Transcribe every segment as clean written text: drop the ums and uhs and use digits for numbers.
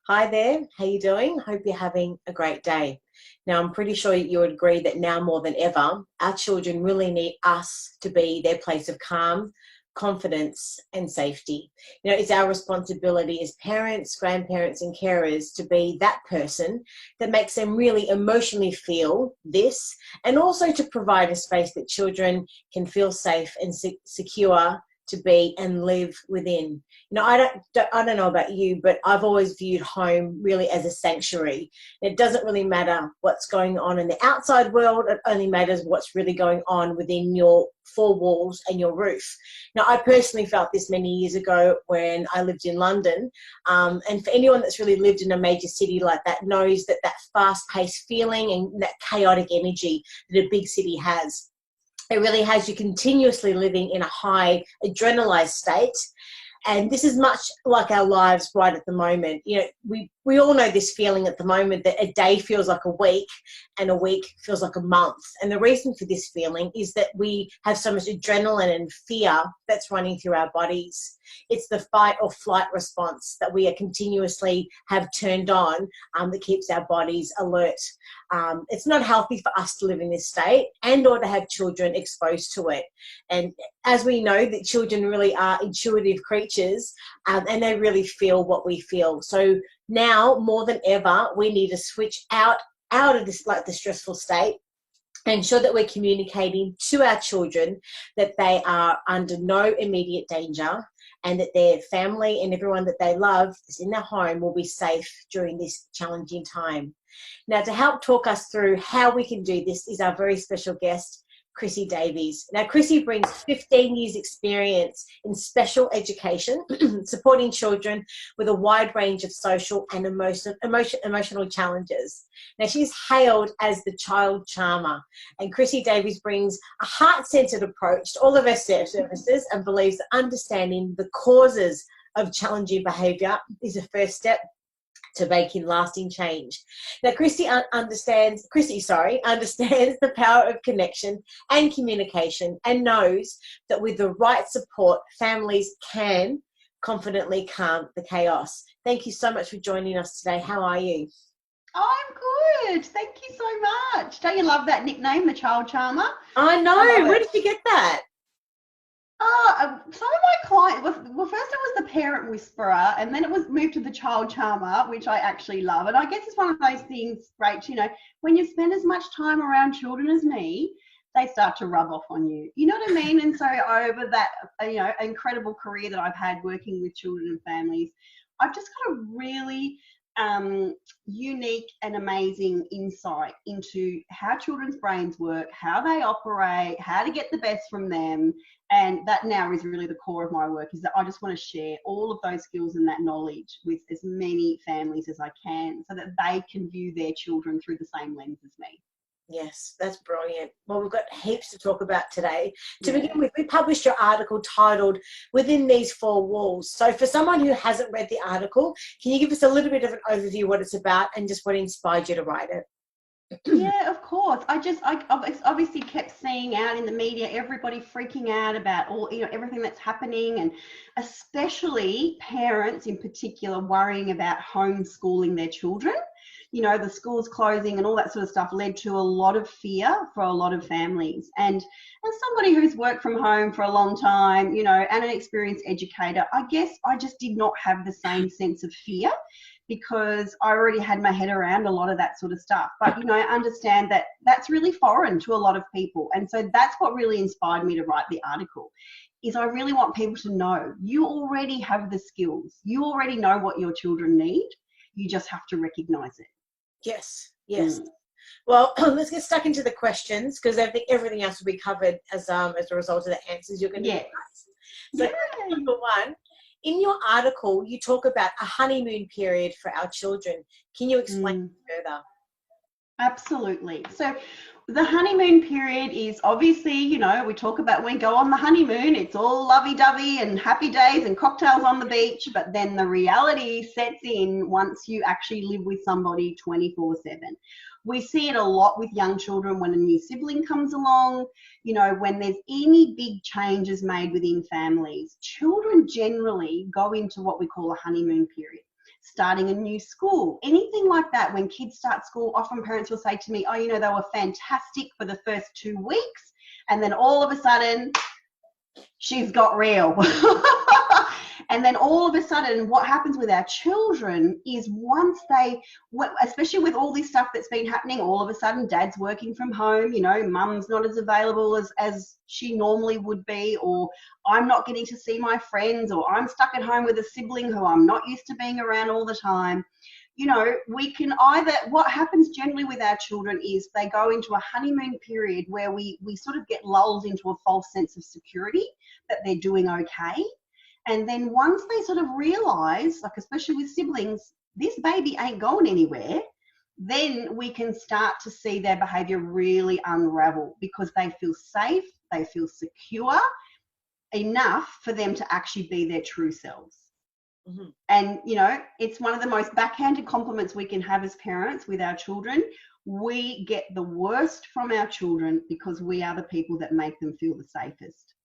Hi there, how you doing? Hope you're having a great day. Now, I'm pretty sure you would agree that now more than ever, our children really need us to be their place of calm, confidence, and safety. It's our responsibility as parents, grandparents, and carers to be that person that makes them really emotionally feel this, and also to provide a space that children can feel safe and secure to be and live within. I don't know about you, but I've always viewed home really as a sanctuary. It doesn't really matter what's going on in the outside world. It only matters what's really going on within your four walls and your roof. Now, I personally felt this many years ago when I lived in London. And for anyone that's really lived in a major city like that knows that fast-paced feeling and that chaotic energy that a big city has. It really has you continuously living in a high adrenalized state. And this is much like our lives right at the moment. We all know this feeling at the moment that a day feels like a week and a week feels like a month. And the reason for this feeling is that we have so much adrenaline and fear that's running through our bodies. It's the fight or flight response that we are continuously have turned on that keeps our bodies alert. It's not healthy for us to live in this state and or to have children exposed to it. And as we know that children really are intuitive creatures and they really feel what we feel. So now more than ever, we need to switch out of this, like the stressful state, and ensure that we're communicating to our children that they are under no immediate danger and that their family and everyone that they love is in their home will be safe during this challenging time. Now, to help talk us through how we can do this is our very special guest, Chrissie Davies. Now, Chrissy brings 15 years experience in special education, supporting children with a wide range of social and emotional challenges. Now, she's hailed as the Child Charmer, and Chrissie Davies brings a heart-centered approach to all of her services and believes that understanding the causes of challenging behaviour is a first step to making lasting change. Now, Chrissy understands the power of connection and communication and knows that with the right support, families can confidently calm the chaos. Thank you so much for joining us today. How are you? I'm good. Thank you so much. Don't you love that nickname, the Child Charmer? I know. Where did you get that? Some of my clients, first it was the Parent Whisperer, and then it was moved to the Child Charmer, which I actually love. And I guess it's one of those things, Rach, when you spend as much time around children as me, they start to rub off on you. You know what I mean? And so over that, incredible career that I've had working with children and families, I've just got a really unique and amazing insight into how children's brains work, how they operate, how to get the best from them. And that now is really the core of my work, is that I just want to share all of those skills and that knowledge with as many families as I can so that they can view their children through the same lens as me. Yes, that's brilliant. Well, we've got heaps to talk about today. To begin with, we published your article titled Within These Four Walls. So for someone who hasn't read the article, can you give us a little bit of an overview of what it's about and just what inspired you to write it? Yeah, of course. I obviously kept seeing out in the media, everybody freaking out about everything that's happening, and especially parents in particular worrying about homeschooling their children. The schools closing and all that sort of stuff led to a lot of fear for a lot of families. And as somebody who's worked from home for a long time, and an experienced educator, I guess I just did not have the same sense of fear, because I already had my head around a lot of that sort of stuff. But, I understand that that's really foreign to a lot of people. And so that's what really inspired me to write the article, is I really want people to know you already have the skills. You already know what your children need. You just have to recognise it. Yes. Well, let's get stuck into the questions, because I think everything else will be covered as a result of the answers you're going to give us. So number one, in your article, you talk about a honeymoon period for our children. Can you explain further? Absolutely. So the honeymoon period is obviously, we talk about when we go on the honeymoon, it's all lovey-dovey and happy days and cocktails on the beach, but then the reality sets in once you actually live with somebody 24/7. We see it a lot with young children when a new sibling comes along, when there's any big changes made within families. Children generally go into what we call a honeymoon period. starting a new school, anything like that. When kids start school, often parents will say to me, oh, you know, they were fantastic for the first 2 weeks, and then all of a sudden she's got real. And then all of a sudden what happens with our children is once they, especially with all this stuff that's been happening, all of a sudden dad's working from home, you know, mum's not as available as she normally would be, or I'm not getting to see my friends, or I'm stuck at home with a sibling who I'm not used to being around all the time. You know, we can either, what happens generally with our children is they go into a honeymoon period where we sort of get lulled into a false sense of security that they're doing okay. And then once they sort of realize, like especially with siblings, this baby ain't going anywhere, then we can start to see their behavior really unravel, because they feel safe, they feel secure enough for them to actually be their true selves. Mm-hmm. And, you know, it's one of the most backhanded compliments we can have as parents with our children. We get the worst from our children because we are the people that make them feel the safest.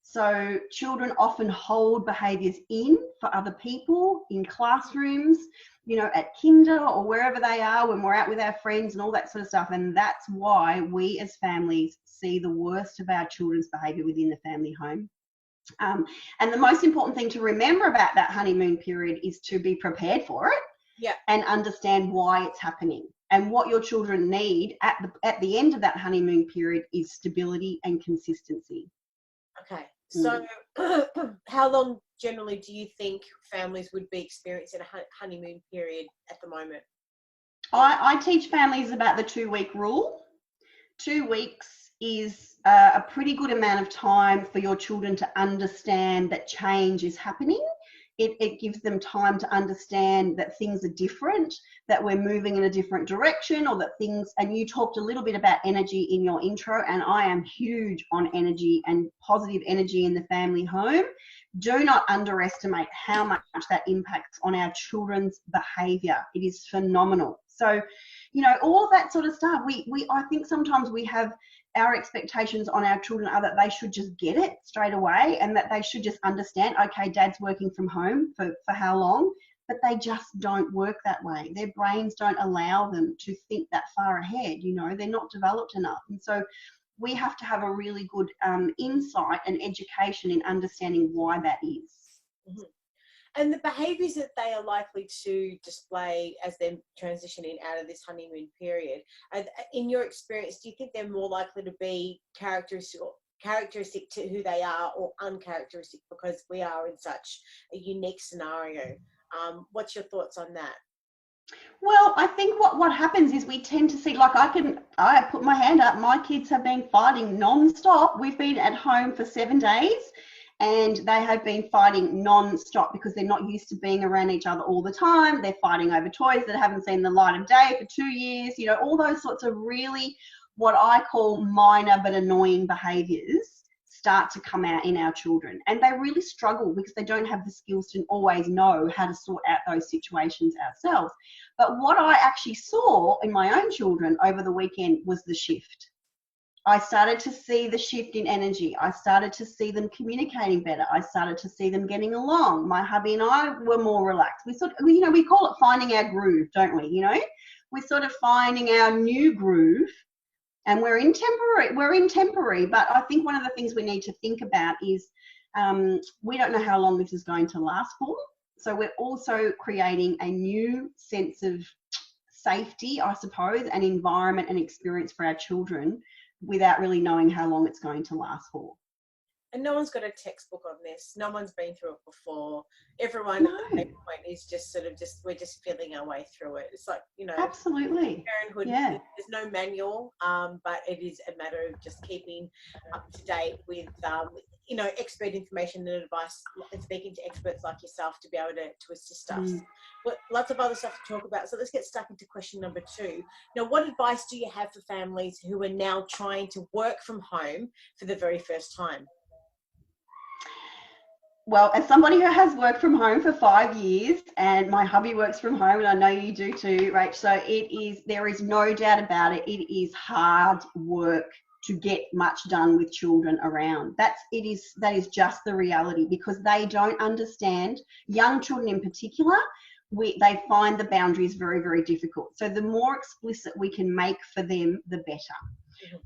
So children often hold behaviours in for other people in classrooms, you know, at kinder or wherever they are, when we're out with our friends and all that sort of stuff. And that's why we as families see the worst of our children's behaviour within the family home. And the most important thing to remember about that honeymoon period is to be prepared for it, yeah, and understand why it's happening. And what your children need at the end of that honeymoon period is stability and consistency. Okay. So how long generally do you think families would be experiencing a honeymoon period at the moment? I teach families about the 2-week rule. 2 weeks is a pretty good amount of time for your children to understand that change is happening. It gives them time to understand that things are different, that we're moving in a different direction, or that things, and you talked a little bit about energy in your intro, and I am huge on energy and positive energy in the family home. Do not underestimate how much that impacts on our children's behaviour. It is phenomenal. So, you know, all of that sort of stuff, I think sometimes we have our expectations on our children are that they should just get it straight away, and that they should just understand, okay, dad's working from home for how long, but they just don't work that way. Their brains don't allow them to think that far ahead, you know, they're not developed enough. And so we have to have a really good insight and education in understanding why that is. Mm-hmm. And the behaviours that they are likely to display as they're transitioning out of this honeymoon period, in your experience, do you think they're more likely to be characteristic to who they are, or uncharacteristic because we are in such a unique scenario? What's your thoughts on that? Well, I think what happens is we tend to see, like I put my hand up, my kids have been fighting non-stop. We've been at home for 7 days. And they have been fighting non-stop because they're not used to being around each other all the time. They're fighting over toys that haven't seen the light of day for 2 years. You know, all those sorts of really what I call minor but annoying behaviours start to come out in our children. And they really struggle because they don't have the skills to always know how to sort out those situations ourselves. But what I actually saw in my own children over the weekend was the shift. I started to see the shift in energy. I started to see them communicating better. I started to see them getting along. My hubby and I were more relaxed. We call it finding our groove, don't we? You know, we're sort of finding our new groove, and we're in temporary. But I think one of the things we need to think about is we don't know how long this is going to last for. So we're also creating a new sense of safety, I suppose, and environment and experience for our children, without really knowing how long it's going to last for. And no one's got a textbook on this. No one's been through it before. Everyone at the point is we're just feeling our way through it. It's like, you know, absolutely. Parenthood, yeah. There's no manual, but it is a matter of just keeping up to date with, you know, expert information and advice, and speaking to experts like yourself to be able to assist us. But lots of other stuff to talk about. So let's get stuck into question number 2. Now, what advice do you have for families who are now trying to work from home for the very first time? Well, as somebody who has worked from home for 5 years, and my hubby works from home, and I know you do too, Rach, so there is no doubt about it. It is hard work to get much done with children around. That is just the reality, because they don't understand, young children in particular, they find the boundaries very, very difficult. So the more explicit we can make for them, the better.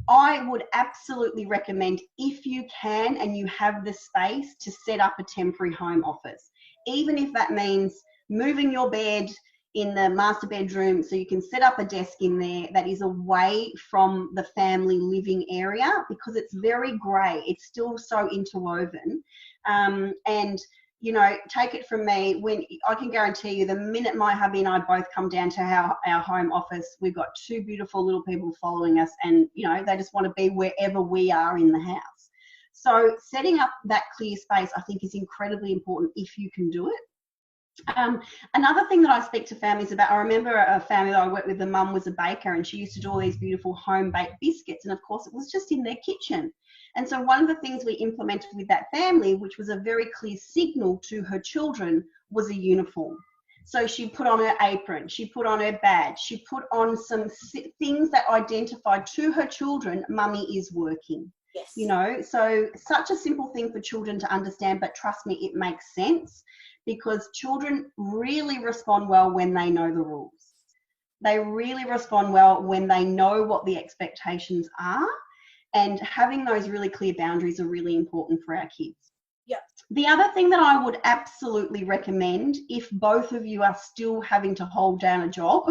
I would absolutely recommend, if you can and you have the space, to set up a temporary home office, even if that means moving your bed in the master bedroom so you can set up a desk in there that is away from the family living area, because it's very grey. It's still so interwoven. And you know, take it from me, when I can guarantee you, the minute my hubby and I both come down to our home office, we've got two beautiful little people following us, and you know, they just want to be wherever we are in the house. So setting up that clear space, I think, is incredibly important if you can do it. Another thing that I speak to families about, I remember a family that I worked with, the mum was a baker and she used to do all these beautiful home baked biscuits, and of course it was just in their kitchen. And so one of the things we implemented with that family, which was a very clear signal to her children, was a uniform. So she put on her apron, she put on her badge, she put on some things that identified to her children, mummy is working. Yes. You know, so such a simple thing for children to understand, but trust me, it makes sense, because children really respond well when they know the rules. They really respond well when they know what the expectations are, and having those really clear boundaries are really important for our kids. Yeah. The other thing that I would absolutely recommend, if both of you are still having to hold down a job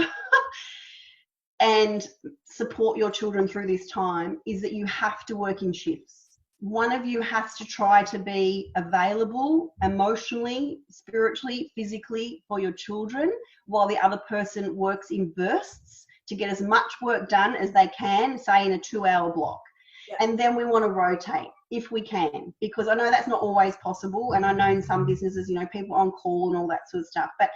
and support your children through this time, is that you have to work in shifts. One of you has to try to be available emotionally, spiritually, physically for your children, while the other person works in bursts to get as much work done as they can, say in a 2-hour block. Yeah. And then we want to rotate if we can, because I know that's not always possible. And I know in some businesses, you know, people on call and all that sort of stuff. But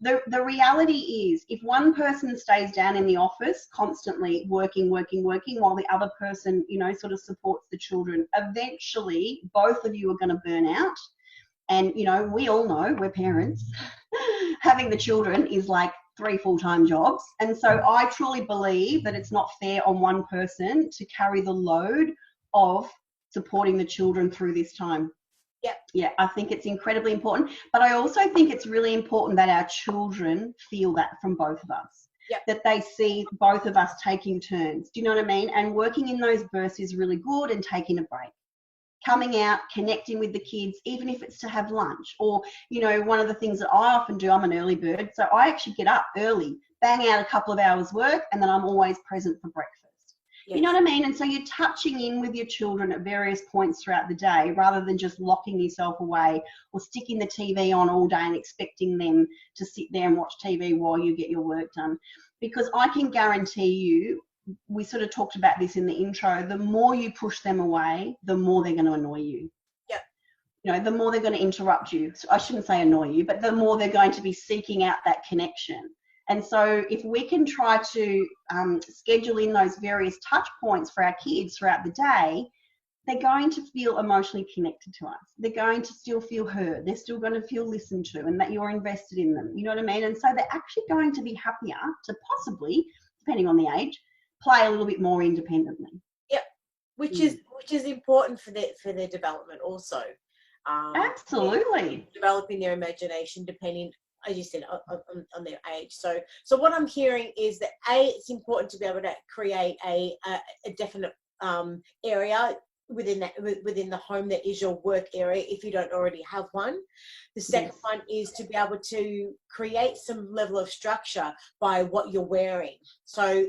the reality is, if one person stays down in the office constantly working while the other person, you know, sort of supports the children, eventually both of you are going to burn out. And, you know, we all know, we're parents, having the children is like 3 full-time jobs. And so I truly believe that it's not fair on one person to carry the load of supporting the children through this time. Yeah, I think it's incredibly important. But I also think it's really important that our children feel that from both of us. Yep. That they see both of us taking turns. Do you know what I mean? And working in those bursts is really good, and taking a break. Coming out, connecting with the kids, even if it's to have lunch. Or, you know, one of the things that I often do, I'm an early bird, so I actually get up early, bang out a couple of hours work, and then I'm always present for breakfast. Yes. You know what I mean? And so you're touching in with your children at various points throughout the day, rather than just locking yourself away or sticking the TV on all day and expecting them to sit there and watch TV while you get your work done. Because I can guarantee you, we sort of talked about this in the intro, the more you push them away, the more they're going to annoy you. Yep. You know, the more they're going to interrupt you. So I shouldn't say annoy you, but the more they're going to be seeking out that connection. And so if we can try to schedule in those various touch points for our kids throughout the day, they're going to feel emotionally connected to us. They're going to still feel heard. They're still going to feel listened to, and that you're invested in them. You know what I mean? And so they're actually going to be happier to possibly, depending on the age, play a little bit more independently. Yep, which is important for their development also. Absolutely. Developing their imagination, depending, as you said, on their age. So what I'm hearing is that it's important to be able to create a definite area within the home that is your work area, if you don't already have one. The second one is to be able to create some level of structure by what you're wearing. So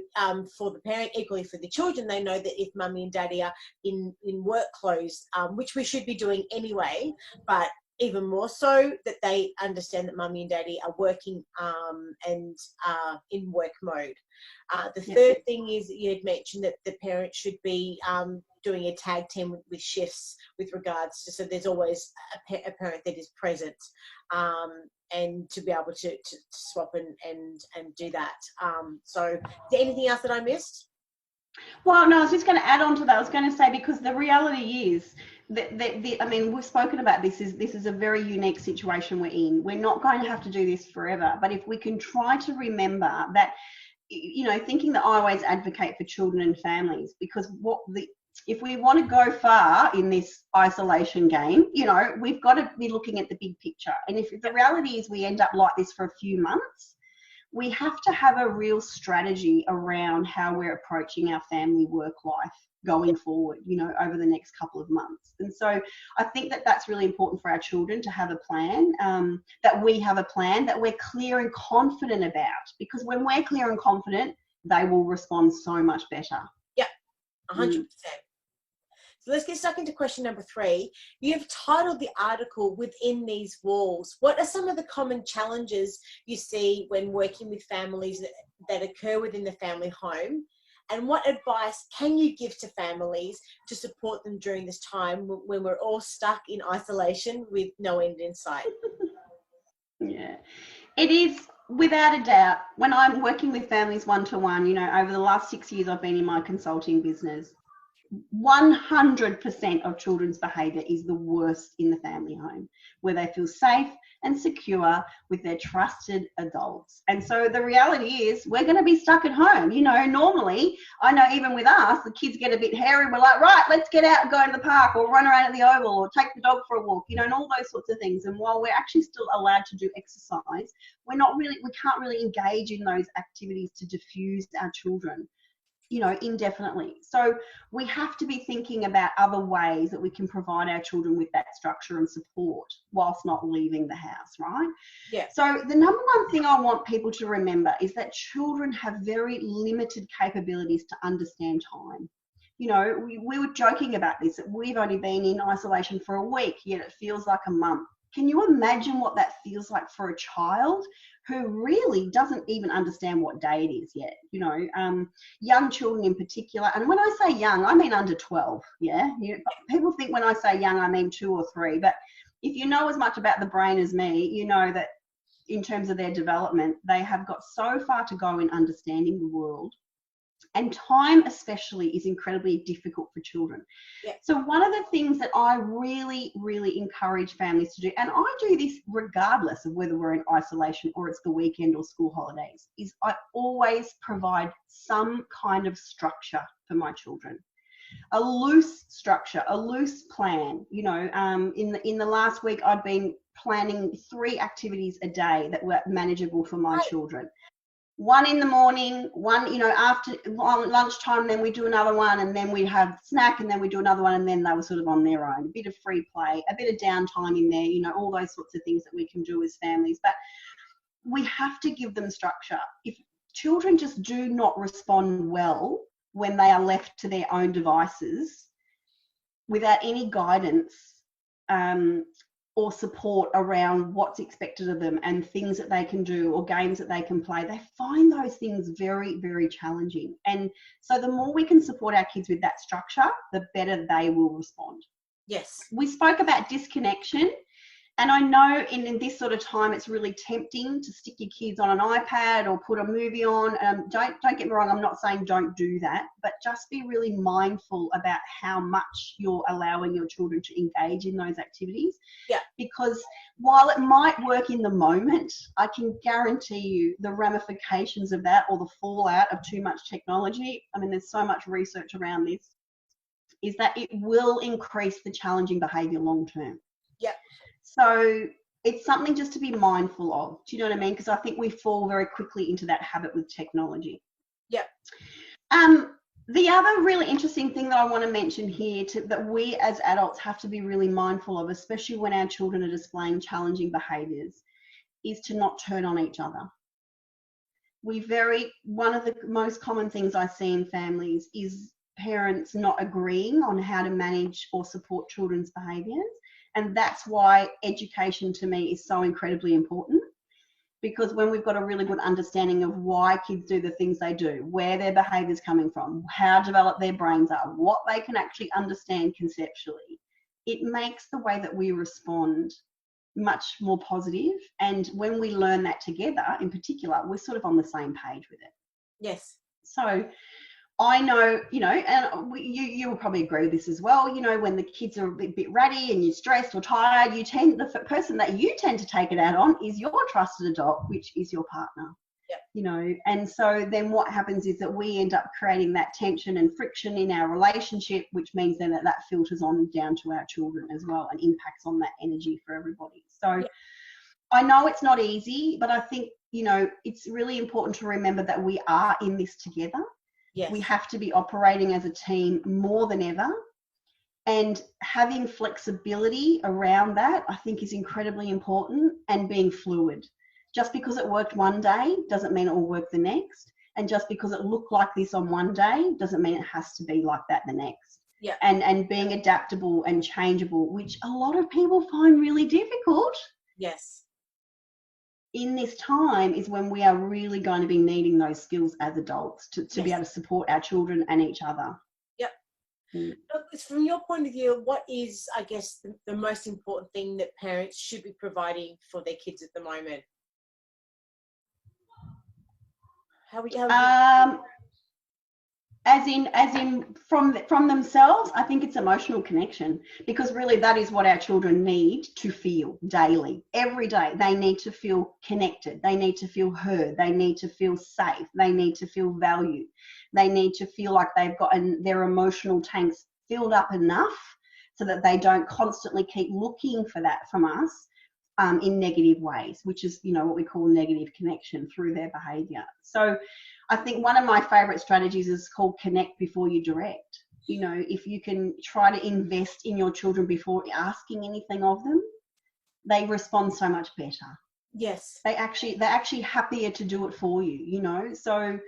for the parent, equally for the children, they know that if mummy and daddy are in work clothes, which we should be doing anyway, but even more so that they understand that mummy and daddy are working and in work mode. The third thing is, you had mentioned that the parent should be doing a tag team with shifts with regards to, so there's always a parent that is present, and to be able to swap and do that. So is there anything else that I missed? Well, no, I was just going to add on to that. I was going to say, because the reality is that I mean, we've spoken about this is a very unique situation we're in. We're not going to have to do this forever, but if we can try to remember that, you know, thinking that I always advocate for children and families, because if we want to go far in this isolation game, you know, we've got to be looking at the big picture. And if the reality is we end up like this for a few months, we have to have a real strategy around how we're approaching our family work life going forward, you know, over the next couple of months. And so I think that that's really important for our children to have a plan, that we have a plan that we're clear and confident about, because when we're clear and confident, they will respond so much better. Yeah, 100%. So let's get stuck into question number 3. You've titled the article "Within These Walls." What are some of the common challenges you see when working with families that occur within the family home? And what advice can you give to families to support them during this time when we're all stuck in isolation with no end in sight? Yeah, it is without a doubt. When I'm working with families one-to-one, you know, over the last 6 years I've been in my consulting business, 100% of children's behaviour is the worst in the family home, where they feel safe and secure with their trusted adults. And so the reality is we're going to be stuck at home. You know, normally, I know even with us, the kids get a bit hairy. We're like, right, let's get out and go to the park or run around at the oval or take the dog for a walk, you know, and all those sorts of things. And while we're actually still allowed to do exercise, we can't really engage in those activities to diffuse our children, you know, indefinitely. So we have to be thinking about other ways that we can provide our children with that structure and support whilst not leaving the house, right? Yeah. So the number one thing I want people to remember is that children have very limited capabilities to understand time. You know, we were joking about this, that we've only been in isolation for a week, yet it feels like a month. Can you imagine what that feels like for a child who really doesn't even understand what day it is yet? You know, young children in particular. And when I say young, I mean under 12. Yeah. People think when I say young, I mean 2 or 3. But if you know as much about the brain as me, you know that in terms of their development, they have got so far to go in understanding the world. And time especially is incredibly difficult for children. Yeah. So one of the things that I really, really encourage families to do, and I do this regardless of whether we're in isolation or it's the weekend or school holidays, is I always provide some kind of structure for my children. A loose structure, a loose plan. You know, in the last week, I'd been planning 3 activities a day that were manageable for my children. 1 in the morning, 1, you know, after lunchtime, then we do another one, and then we have snack, and then we do another one, and then they were sort of on their own. A bit of free play, a bit of downtime in there, you know, all those sorts of things that we can do as families. But we have to give them structure. If children just do not respond well when they are left to their own devices without any guidance, or support around what's expected of them and things that they can do or games that they can play, they find those things very, very challenging. And so the more we can support our kids with that structure, the better they will respond. Yes. We spoke about disconnection. And I know in this sort of time, it's really tempting to stick your kids on an iPad or put a movie on. Don't get me wrong, I'm not saying don't do that, but just be really mindful about how much you're allowing your children to engage in those activities. Yeah. Because while it might work in the moment, I can guarantee you the ramifications of that or the fallout of too much technology, I mean, there's so much research around this, is that it will increase the challenging behaviour long term. Yeah. So it's something just to be mindful of. Do you know what I mean? Because I think we fall very quickly into that habit with technology. Yeah. The other really interesting thing that I want to mention here that we as adults have to be really mindful of, especially when our children are displaying challenging behaviours, is to not turn on each other. One of the most common things I see in families is parents not agreeing on how to manage or support children's behaviours. And that's why education to me is so incredibly important, because when we've got a really good understanding of why kids do the things they do, where their behaviour is coming from, how developed their brains are, what they can actually understand conceptually, it makes the way that we respond much more positive. And when we learn that together, in particular, we're sort of on the same page with it. Yes. So I know, you know, and you will probably agree with this as well, you know, when the kids are a bit ratty and you're stressed or tired, the person that you tend to take it out on is your trusted adult, which is your partner. Yep. you know. And so then what happens is that we end up creating that tension and friction in our relationship, which means then that filters on down to our children as well and impacts on that energy for everybody. So I know it's not easy, but I think, you know, it's really important to remember that we are in this together. Yes. We have to be operating as a team more than ever. And having flexibility around that, I think, is incredibly important, and being fluid. Just because it worked one day doesn't mean it will work the next. And just because it looked like this on one day doesn't mean it has to be like that the next. Yeah. And being adaptable and changeable, which a lot of people find really difficult. Yes. In this time is when we are really going to be needing those skills as adults to be able to support our children and each other. Yep. From your point of view, what is, I guess, the most important thing that parents should be providing for their kids at the moment? As in from themselves, I think it's emotional connection, because really that is what our children need to feel daily, every day. They need to feel connected. They need to feel heard. They need to feel safe. They need to feel valued. They need to feel like they've got their emotional tanks filled up enough so that they don't constantly keep looking for that from us in negative ways, which is, you know, what we call negative connection through their behavior. So I think one of my favorite strategies is called connect before you direct. You know, if you can try to invest in your children before asking anything of them, they respond so much better. Yes. They're actually happier to do it for you, you know. So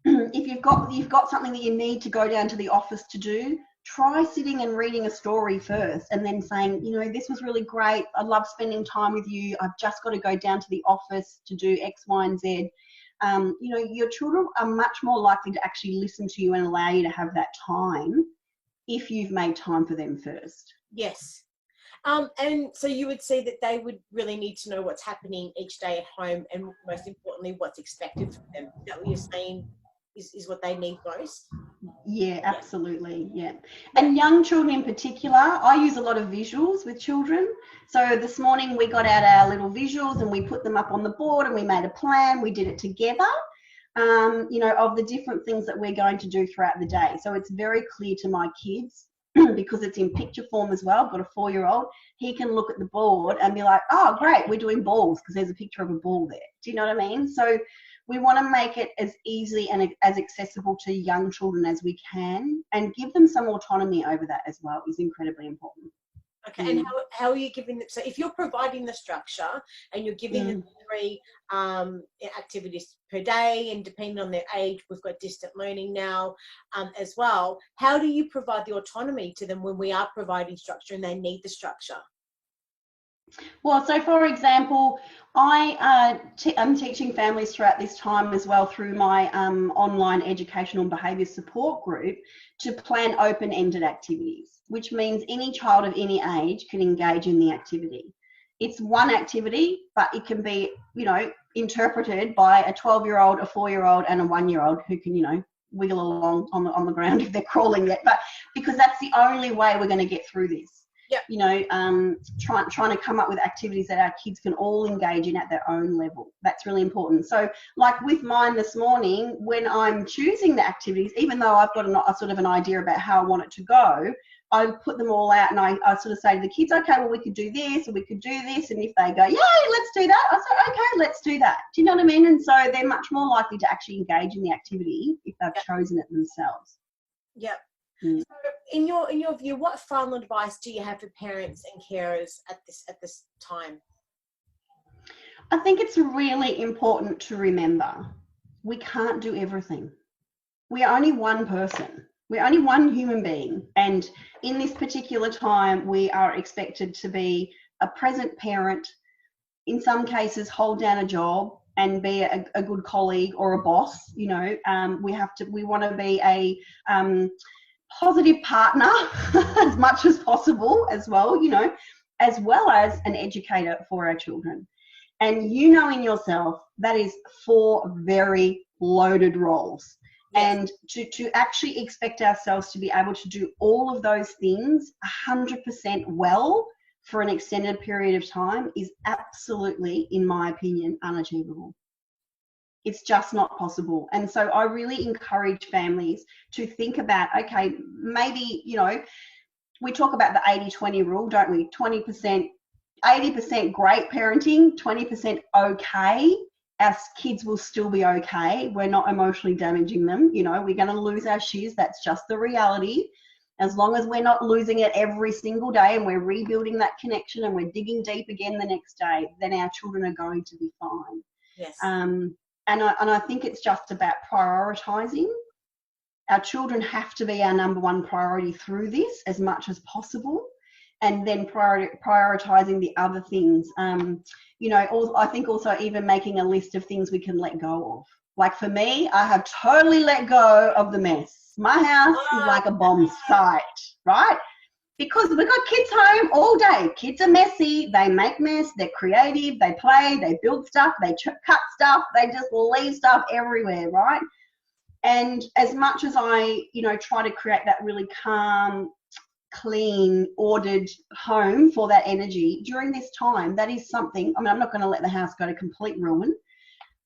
if you've got something that you need to go down to the office to do, try sitting and reading a story first and then saying, you know, this was really great. I love spending time with you. I've just got to go down to the office to do X, Y, and Z. You know, your children are much more likely to actually listen to you and allow you to have that time if you've made time for them first. Yes. And so you would say that they would really need to know what's happening each day at home, and most importantly, what's expected from them. Is that what you're saying is what they need most? Yeah, absolutely. Yeah. And young children in particular, I use a lot of visuals with children. So this morning we got out our little visuals and we put them up on the board and we made a plan. We did it together, you know, of the different things that we're going to do throughout the day. So it's very clear to my kids because it's in picture form as well. I've got a 4-year-old. He can look at the board and be like, oh, great, we're doing balls, because there's a picture of a ball there. Do you know what I mean? So we want to make it as easy and as accessible to young children as we can, and give them some autonomy over that as well is incredibly important. Okay, and how are you giving them? So if you're providing the structure and you're giving them 3 activities per day, and depending on their age, we've got distant learning now as well. How do you provide the autonomy to them when we are providing structure and they need the structure? Well, so for example, I'm teaching families throughout this time as well through my online educational and behaviour support group to plan open-ended activities, which means any child of any age can engage in the activity. It's one activity, but it can be, you know, interpreted by a 12-year-old, a 4-year-old and a 1-year-old who can, you know, wiggle along on the ground if they're crawling yet, but because that's the only way we're going to get through this. Yep. You know, trying to come up with activities that our kids can all engage in at their own level. That's really important. So like with mine this morning, when I'm choosing the activities, even though I've got a sort of an idea about how I want it to go, I put them all out and I sort of say to the kids, okay, well, we could do this or we could do this. And if they go, yay, let's do that, I say, okay, let's do that. Do you know what I mean? And so they're much more likely to actually engage in the activity if they've chosen it themselves. Yep. So in your view, what final advice do you have for parents and carers at this time? I think it's really important to remember we can't do everything. We are only one person. We're only one human being. And in this particular time, we are expected to be a present parent, in some cases hold down a job and be a good colleague or a boss. You know, we want to be a positive partner as much as possible as well, you know, as well as an educator for our children. And you know in yourself, that is 4 very loaded roles. Yes. And to actually expect ourselves to be able to do all of those things 100% well for an extended period of time is absolutely, in my opinion, unachievable. It's just not possible. And so I really encourage families to think about, okay, maybe, you know, we talk about the 80-20 rule, don't we? 20%, 80% great parenting, 20% okay. Our kids will still be okay. We're not emotionally damaging them. You know, we're going to lose our shiz. That's just the reality. As long as we're not losing it every single day and we're rebuilding that connection and we're digging deep again the next day, then our children are going to be fine. Yes. And I think it's just about prioritizing. Our children have to be our number one priority through this as much as possible, and then prioritizing the other things. You know, I think also even making a list of things we can let go of. Like for me, I have totally let go of the mess. My house is like a bomb site, right? Because we've got kids home all day. Kids are messy. They make mess. They're creative. They play. They build stuff. They cut stuff. They just leave stuff everywhere, right? And as much as I, you know, try to create that really calm, clean, ordered home for that energy during this time, that is something, I mean, I'm not going to let the house go to complete ruin,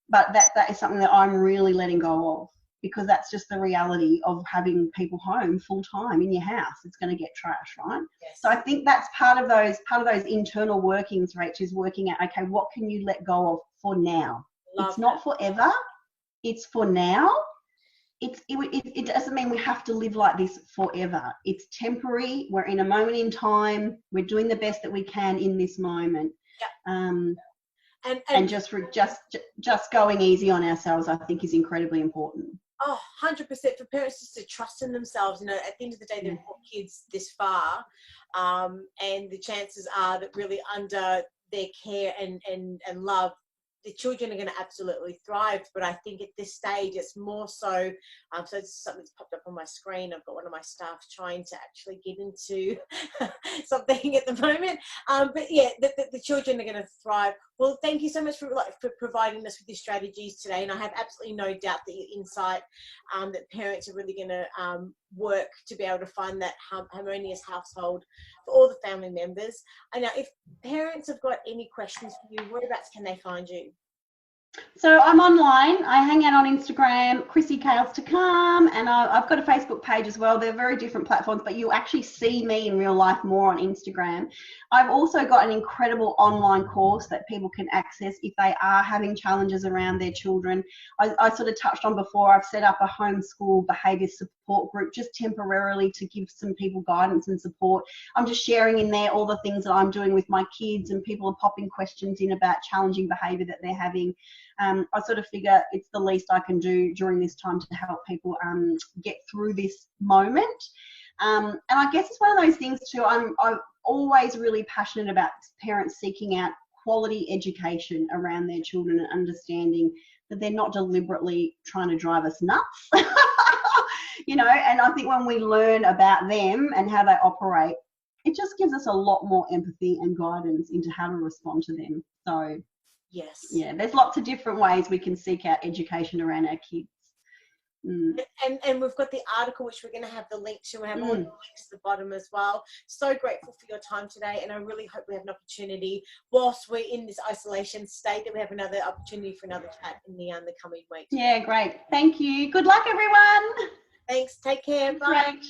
but that is something that I'm really letting go of, because that's just the reality of having people home full time in your house. It's going to get trashed, right? Yes. So I think that's part of those internal workings, Rach, is working out, okay, what can you let go of for now? It's not forever. It's for now. It doesn't mean we have to live like this forever. It's temporary. We're in a moment in time. We're doing the best that we can in this moment. Yeah. And just going easy on ourselves, I think, is incredibly important. Oh, 100% for parents just to trust in themselves. You know, at the end of the day, they've brought kids this far, and the chances are that really under their care and love, the children are going to absolutely thrive. But I think at this stage, it's more so, so it's something that's popped up on my screen. I've got one of my staff trying to actually get into something at the moment. But yeah, the children are going to thrive. Well, thank you so much for providing us with your strategies today. And I have absolutely no doubt that your insight, that parents are really going to work to be able to find that harmonious household for all the family members. I know if parents have got any questions for you, whereabouts can they find you? So I'm online. I hang out on Instagram, Chrissy Chaos to Come, and I've got a Facebook page as well. They're very different platforms, but you'll actually see me in real life more on Instagram. I've also got an incredible online course that people can access if they are having challenges around their children. I sort of touched on before, I've set up a homeschool behaviour support group just temporarily to give some people guidance and support. I'm just sharing in there all the things that I'm doing with my kids, and people are popping questions in about challenging behaviour that they're having. I sort of figure it's the least I can do during this time to help people get through this moment. And I guess it's one of those things too, I'm always really passionate about parents seeking out quality education around their children and understanding that they're not deliberately trying to drive us nuts. You know, and I think when we learn about them and how they operate, it just gives us a lot more empathy and guidance into how to respond to them. So yes, yeah, there's lots of different ways we can seek out education around our kids. And we've got the article, which we're going to have the link to, and have all the links at the bottom as well. So grateful for your time today, and I really hope we have an opportunity, whilst we're in this isolation state, that we have another opportunity for another chat in the coming weeks. Yeah, great. Thank you. Good luck, everyone. Thanks. Take care. Bye. Right.